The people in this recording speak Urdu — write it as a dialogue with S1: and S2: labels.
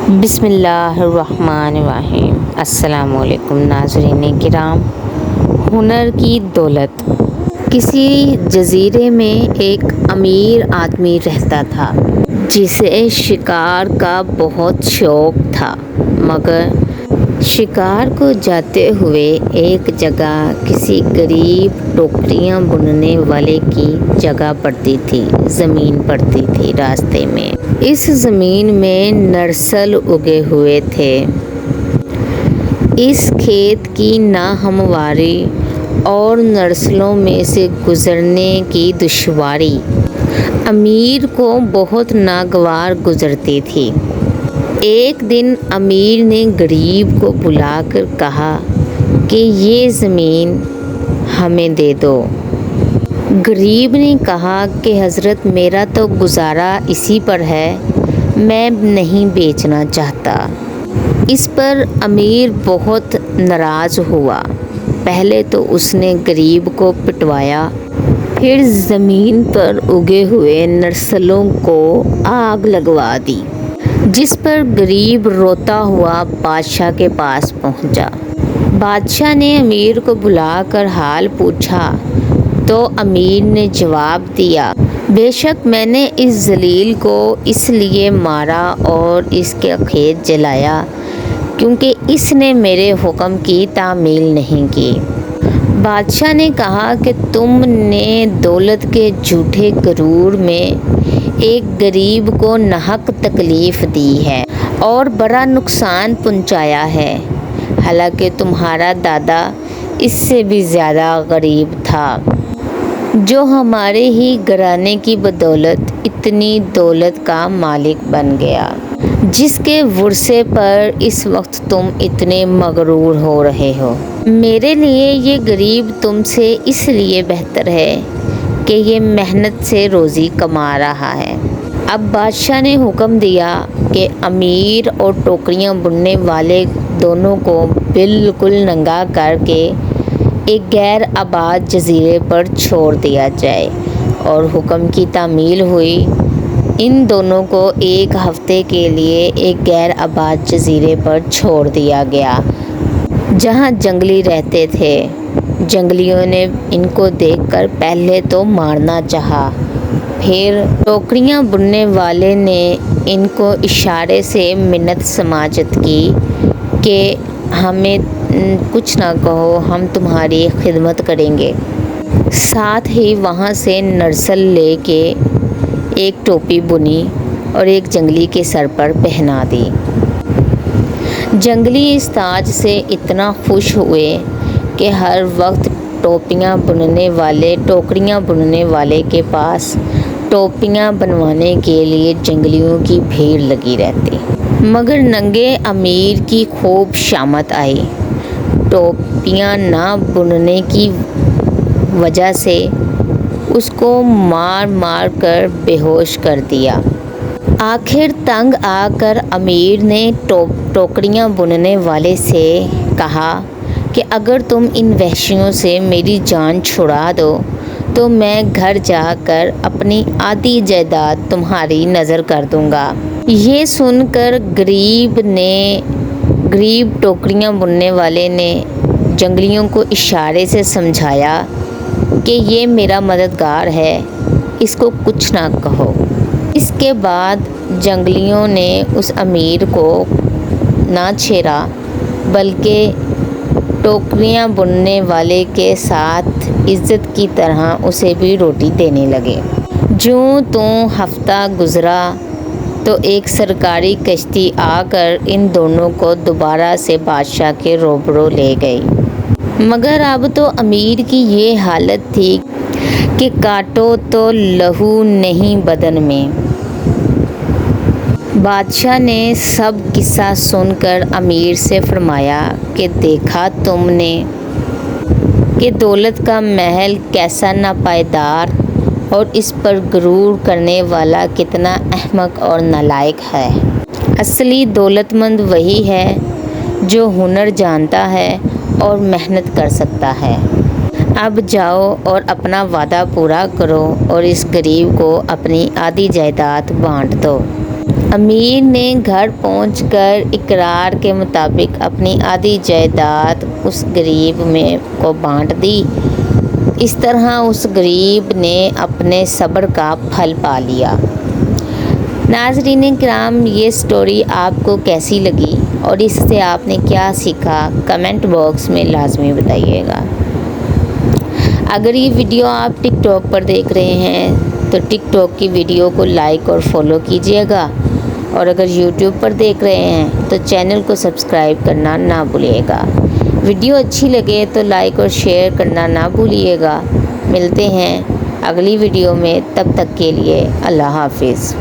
S1: بسم اللہ الرحمن الرحیم۔ السلام علیکم ناظرین کرام۔ ہنر کی دولت۔ کسی جزیرے میں ایک امیر آدمی رہتا تھا جسے شکار کا بہت شوق تھا، مگر شکار کو جاتے ہوئے ایک جگہ کسی غریب ٹوکریاں بننے والے کی جگہ پڑتی تھی، زمین پڑتی تھی راستے میں۔ اس زمین میں نرسل اگے ہوئے تھے۔ اس کھیت کی ناہمواری اور نرسلوں میں سے گزرنے کی دشواری امیر کو بہت ناگوار گزرتی تھی۔ ایک دن امیر نے غریب کو بلا کر کہا کہ یہ زمین ہمیں دے دو۔ غریب نے کہا کہ حضرت میرا تو گزارا اسی پر ہے، میں نہیں بیچنا چاہتا۔ اس پر امیر بہت ناراض ہوا۔ پہلے تو اس نے غریب کو پٹوایا، پھر زمین پر اگے ہوئے نرسلوں کو آگ لگوا دی، جس پر غریب روتا ہوا بادشاہ کے پاس پہنچا۔ بادشاہ نے امیر کو بلا کر حال پوچھا تو امیر نے جواب دیا، بے شک میں نے اس ذلیل کو اس لیے مارا اور اس کے کھیت جلایا کیونکہ اس نے میرے حکم کی تعمیل نہیں کی۔ بادشاہ نے کہا کہ تم نے دولت کے جھوٹے غرور میں ایک غریب کو ناحق تکلیف دی ہے اور بڑا نقصان پہنچایا ہے، حالانکہ تمہارا دادا اس سے بھی زیادہ غریب تھا، جو ہمارے ہی گھرانے کی بدولت اتنی دولت کا مالک بن گیا، جس کے ورثے پر اس وقت تم اتنے مغرور ہو رہے ہو۔ میرے لیے یہ غریب تم سے اس لیے بہتر ہے کہ یہ محنت سے روزی کما رہا ہے۔ اب بادشاہ نے حکم دیا کہ امیر اور ٹوکریاں بننے والے دونوں کو بالکل ننگا کر کے ایک غیر آباد جزیرے پر چھوڑ دیا جائے، اور حکم کی تعمیل ہوئی۔ ان دونوں کو ایک ہفتے کے لیے ایک غیر آباد جزیرے پر چھوڑ دیا گیا جہاں جنگلی رہتے تھے۔ جنگلیوں نے ان کو دیکھ کر پہلے تو مارنا چاہا، پھر ٹوکریاں بننے والے نے ان کو اشارے سے منت سماجت کی کہ ہمیں کچھ نہ کہو، ہم تمہاری خدمت کریں گے۔ ساتھ ہی وہاں سے نرسل لے کے ایک ٹوپی بنی اور ایک جنگلی کے سر پر پہنا دی۔ جنگلی اس تاج سے اتنا خوش ہوئے کہ ہر وقت ٹوکریاں بننے والے کے پاس ٹوپیاں بنوانے کے لیے جنگلیوں کی بھیڑ لگی رہتی۔ مگر ننگے امیر کی خوب شامت آئی۔ ٹوپیاں نہ بننے کی وجہ سے اس کو مار مار کر بے ہوش کر دیا۔ آخر تنگ آ کر امیر نے ٹوکریاں بننے والے سے کہا کہ اگر تم ان وحشیوں سے میری جان چھڑا دو تو میں گھر جا کر اپنی آدھی جائیداد تمہاری نذر کر دوں گا۔ یہ سن کر غریب ٹوکریاں بننے والے نے جنگلیوں کو اشارے سے سمجھایا کہ یہ میرا مددگار ہے، اس کو کچھ نہ کہو۔ اس کے بعد جنگلیوں نے اس امیر کو نہ چھیڑا، بلکہ ٹوکریاں بننے والے کے ساتھ عزت کی طرح اسے بھی روٹی دینے لگے۔ جوں توں ہفتہ گزرا تو ایک سرکاری کشتی آ کر ان دونوں کو دوبارہ سے بادشاہ کے روبرو لے گئی۔ مگر اب تو امیر کی یہ حالت تھی کہ کاٹو تو لہو نہیں بدن میں۔ بادشاہ نے سب قصہ سن کر امیر سے فرمایا کہ دیکھا تم نے کہ دولت کا محل کیسا ناپائیدار اور اس پر غرور کرنے والا کتنا احمق اور نالائق ہے۔ اصلی دولت مند وہی ہے جو ہنر جانتا ہے اور محنت کر سکتا ہے۔ اب جاؤ اور اپنا وعدہ پورا کرو اور اس غریب کو اپنی آدھی جائیداد بانٹ دو۔ امیر نے گھر پہنچ کر اقرار کے مطابق اپنی آدھی جائیداد اس غریب کو بانٹ دی۔ اس طرح اس غریب نے اپنے صبر کا پھل پا لیا۔ ناظرین کرام، یہ سٹوری آپ کو کیسی لگی اور اس سے آپ نے کیا سیکھا، کمنٹ باکس میں لازمی بتائیے گا۔ اگر یہ ویڈیو آپ ٹک ٹاک پر دیکھ رہے ہیں تو ٹک ٹاک کی ویڈیو کو لائک اور فالو کیجیے گا، اور اگر یوٹیوب پر دیکھ رہے ہیں تو چینل کو سبسکرائب کرنا نہ بھولیے گا۔ ویڈیو اچھی لگے تو لائک اور شیئر کرنا نہ بھولیے گا۔ ملتے ہیں اگلی ویڈیو میں، تب تک کے لیے اللہ حافظ۔